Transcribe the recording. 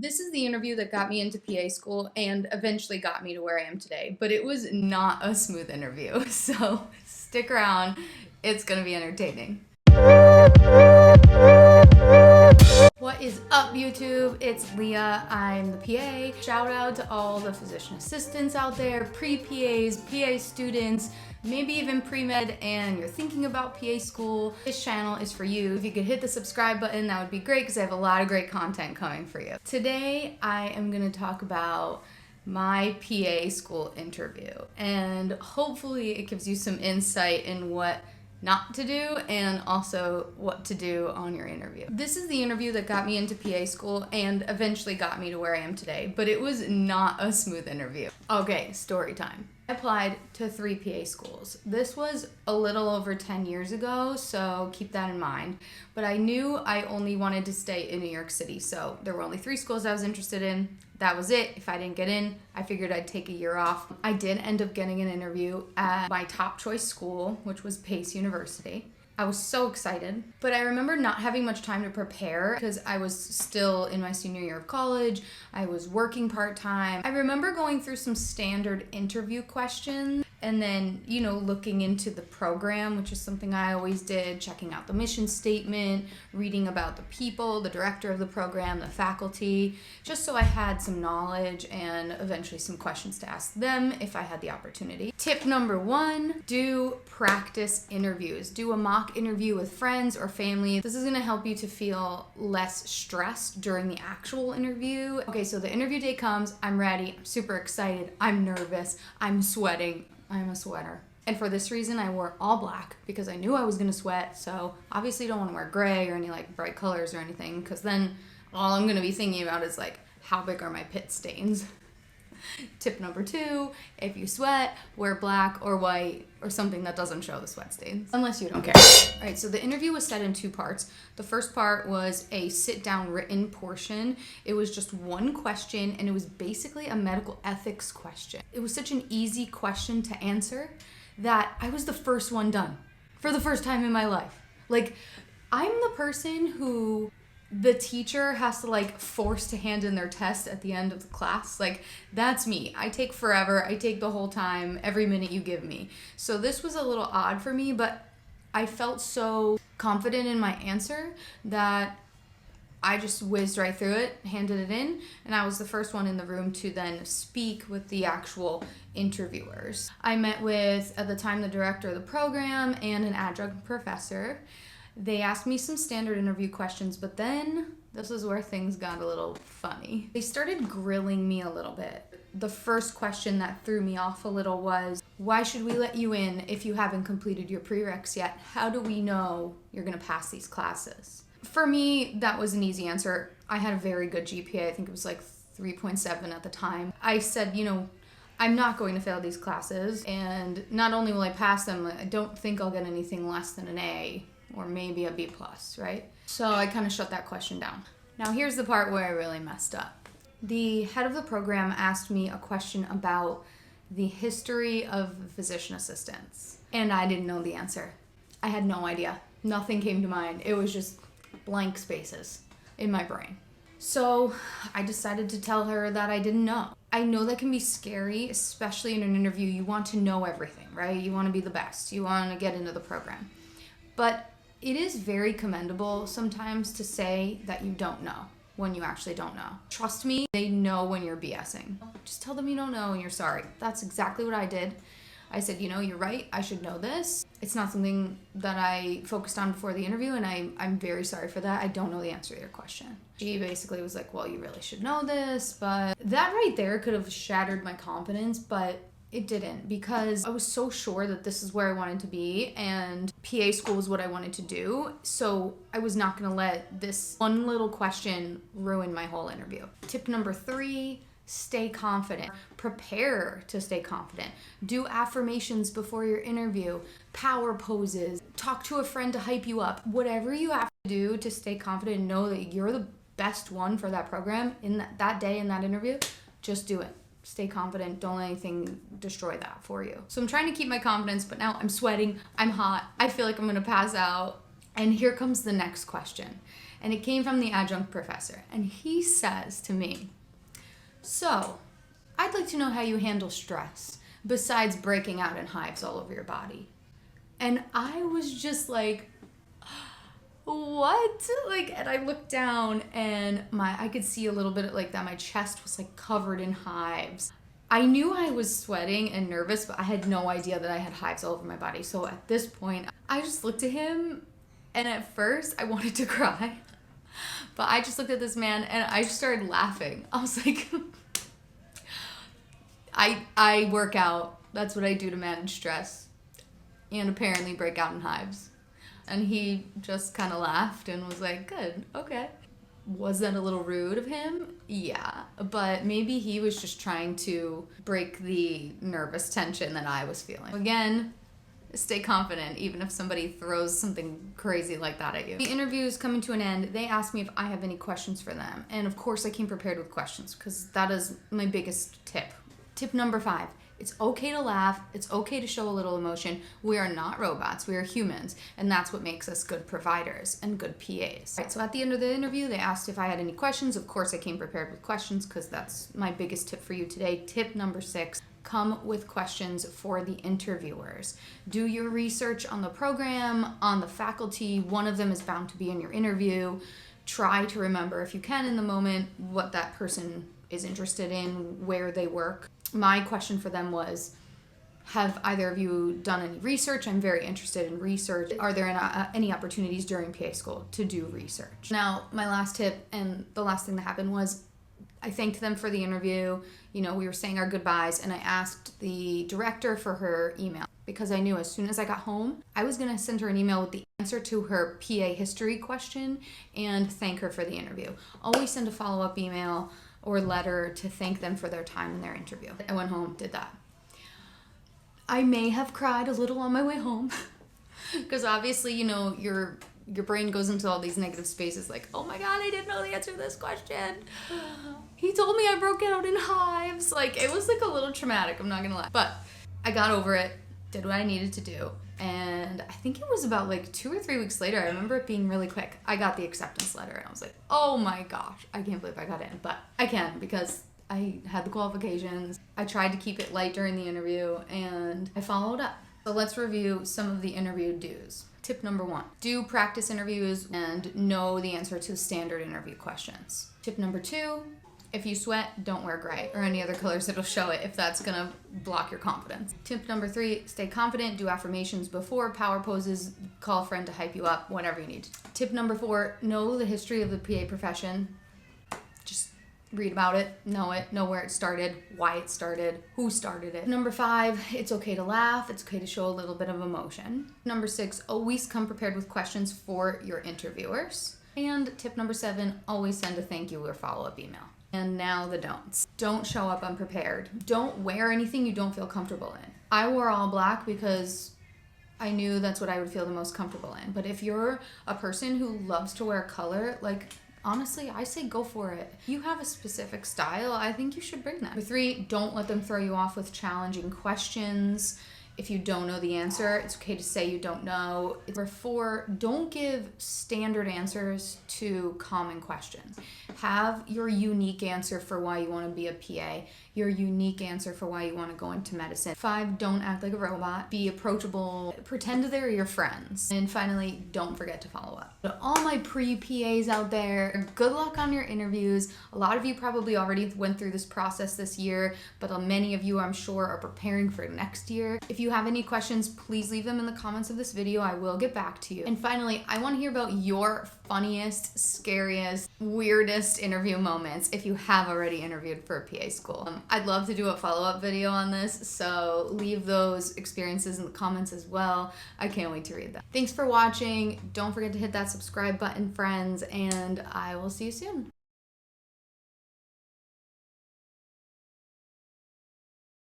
This is the interview that got me into PA school and eventually got me to where I am today, but it was not a smooth interview. So stick around, it's gonna be entertaining. What is up, YouTube? It's Leah. I'm the PA. Shout out to all the physician assistants out there, pre-PAs, PA students, maybe even pre-med, and you're thinking about PA school. This channel is for you. If you could hit the subscribe button, that would be great because I have a lot of great content coming for you. Today, I am gonna talk about my PA school interview, and hopefully it gives you some insight in what not to do and also what to do on your interview. This is the interview that got me into PA school and eventually got me to where I am today, but it was not a smooth interview. Okay, story time. I applied to 3 PA schools. This was a little over 10 years ago, so keep that in mind. But I knew I only wanted to stay in New York City, so there were only 3 schools I was interested in. That was it. If I didn't get in, I figured I'd take a year off. I did end up getting an interview at my top choice school, which was Pace University. I was so excited, but I remember not having much time to prepare because I was still in my senior year of college. I was working part-time. I remember going through some standard interview questions and then, looking into the program, which is something I always did, checking out the mission statement, reading about the people, the director of the program, the faculty, just so I had some knowledge and eventually some questions to ask them if I had the opportunity. Tip number 1, do practice interviews. Do a mock interview with friends or family. This is gonna help you to feel less stressed during the actual interview. Okay, so the interview day comes, I'm ready, I'm super excited, I'm nervous, I'm sweating. I'm a sweater. And for this reason, I wore all black because I knew I was gonna sweat. So obviously don't wanna wear gray or any bright colors or anything, because then all I'm gonna be thinking about is how big are my pit stains? Tip number 2, if you sweat, wear black or white or something that doesn't show the sweat stains, unless you don't care. All right, so the interview was set in 2 parts. The first part was a sit-down written portion. It was just 1 question, and it was basically a medical ethics question. It was such an easy question to answer that I was the first one done for the first time in my life. I'm the person who the teacher has to force to hand in their test at the end of the class. That's me. I take forever. I take the whole time, every minute you give me. So this was a little odd for me, but I felt so confident in my answer that I just whizzed right through it, handed it in, and I was the first one in the room to then speak with the actual interviewers. I met with, at the time, the director of the program and an adjunct professor. They asked me some standard interview questions, but then this is where things got a little funny. They started grilling me a little bit. The first question that threw me off a little was, why should we let you in if you haven't completed your prereqs yet? How do we know you're gonna pass these classes? For me, that was an easy answer. I had a very good GPA. I think it was 3.7 at the time. I said, I'm not going to fail these classes, and not only will I pass them, I don't think I'll get anything less than an A or maybe a B+, right? So I kind of shut that question down. Now here's the part where I really messed up. The head of the program asked me a question about the history of physician assistants, and I didn't know the answer. I had no idea. Nothing came to mind. It was just blank spaces in my brain. So I decided to tell her that I didn't know. I know that can be scary, especially in an interview. You want to know everything, right? You want to be the best. You want to get into the program. But it is very commendable sometimes to say that you don't know when you actually don't know. Trust me, they know when you're BSing. Just tell them you don't know and you're sorry. That's exactly what I did. I said, you're right, I should know this. It's not something that I focused on before the interview, and I'm very sorry for that. I don't know the answer to your question. She basically was like, well, you really should know this, but that right there could have shattered my confidence, but it didn't, because I was so sure that this is where I wanted to be and PA school is what I wanted to do. So I was not gonna let this one little question ruin my whole interview. Tip number 3, stay confident. Prepare to stay confident. Do affirmations before your interview, power poses, talk to a friend to hype you up. Whatever you have to do to stay confident and know that you're the best one for that program in that day in that interview, just do it. Stay confident. Don't let anything destroy that for you. So I'm trying to keep my confidence, but now I'm sweating, I'm hot, I feel like I'm gonna pass out. And here comes the next question. And it came from the adjunct professor. And he says to me, "So, I'd like to know how you handle stress besides breaking out in hives all over your body." And I was just like, what? Like, and I looked down and I could see a little bit like that. My chest was like covered in hives. I knew I was sweating and nervous, but I had no idea that I had hives all over my body. So at this point, I just looked at him, and at first I wanted to cry, but I just looked at this man and I just started laughing. I was like, I work out. That's what I do to manage stress and apparently break out in hives. And he just kind of laughed and was like, "Good, okay." Was that a little rude of him? Yeah, but maybe he was just trying to break the nervous tension that I was feeling. Again, stay confident even if somebody throws something crazy like that at you. The interview is coming to an end. They asked me if I have any questions for them. And of course I came prepared with questions because that is my biggest tip. Tip number 5. It's okay to laugh. It's okay to show a little emotion. We are not robots. We are humans. And that's what makes us good providers and good PAs. Right, so at the end of the interview, they asked if I had any questions. Of course, I came prepared with questions because that's my biggest tip for you today. Tip number 6, come with questions for the interviewers. Do your research on the program, on the faculty. One of them is bound to be in your interview. Try to remember, if you can in the moment, what that person is interested in, where they work. My question for them was, have either of you done any research? I'm very interested in research. Are there any opportunities during PA school to do research? Now, my last tip and the last thing that happened was I thanked them for the interview. We were saying our goodbyes, and I asked the director for her email because I knew as soon as I got home, I was going to send her an email with the answer to her PA history question and thank her for the interview. Always send a follow-up email or letter to thank them for their time in their interview. I went home, did that. I may have cried a little on my way home because obviously, your brain goes into all these negative spaces like, oh my God, I didn't know the answer to this question. He told me I broke out in hives. Like, it was like a little traumatic, I'm not gonna lie. But I got over it, did what I needed to do. And I think it was about like 2 or 3 weeks later, I remember it being really quick. I got the acceptance letter and I was like, oh my gosh, I can't believe I got in. But I can because I had the qualifications. I tried to keep it light during the interview and I followed up. So let's review some of the interview do's. Tip number 1, do practice interviews and know the answer to standard interview questions. Tip number 2, if you sweat, don't wear gray or any other colors that'll show it if that's gonna block your confidence. Tip number 3, stay confident, do affirmations before, power poses, call a friend to hype you up, whatever you need. Tip number 4, know the history of the PA profession. Just read about it, know where it started, why it started, who started it. Number 5, it's okay to laugh, it's okay to show a little bit of emotion. Number 6, always come prepared with questions for your interviewers. And tip number 7, always send a thank you or follow-up email. And now the don'ts. Don't show up unprepared. Don't wear anything you don't feel comfortable in. I wore all black because I knew that's what I would feel the most comfortable in. But if you're a person who loves to wear color, like, honestly, I say go for it. If you have a specific style, I think you should bring that. Number 3, don't let them throw you off with challenging questions. If you don't know the answer, it's okay to say you don't know. Number 4, don't give standard answers to common questions. Have your unique answer for why you want to be a PA, your unique answer for why you want to go into medicine. 5, don't act like a robot. Be approachable. Pretend they're your friends. And finally, don't forget to follow up. To all my pre-PAs out there, good luck on your interviews. A lot of you probably already went through this process this year, but many of you, I'm sure, are preparing for next year. If you have any questions, please leave them in the comments of this video. I will get back to you. And finally, I want to hear about your funniest, scariest, weirdest interview moments if you have already interviewed for a PA school. I'd love to do a follow-up video on this, so leave those experiences in the comments as well. I can't wait to read them. Thanks for watching. Don't forget to hit that subscribe button, friends, and I will see you soon.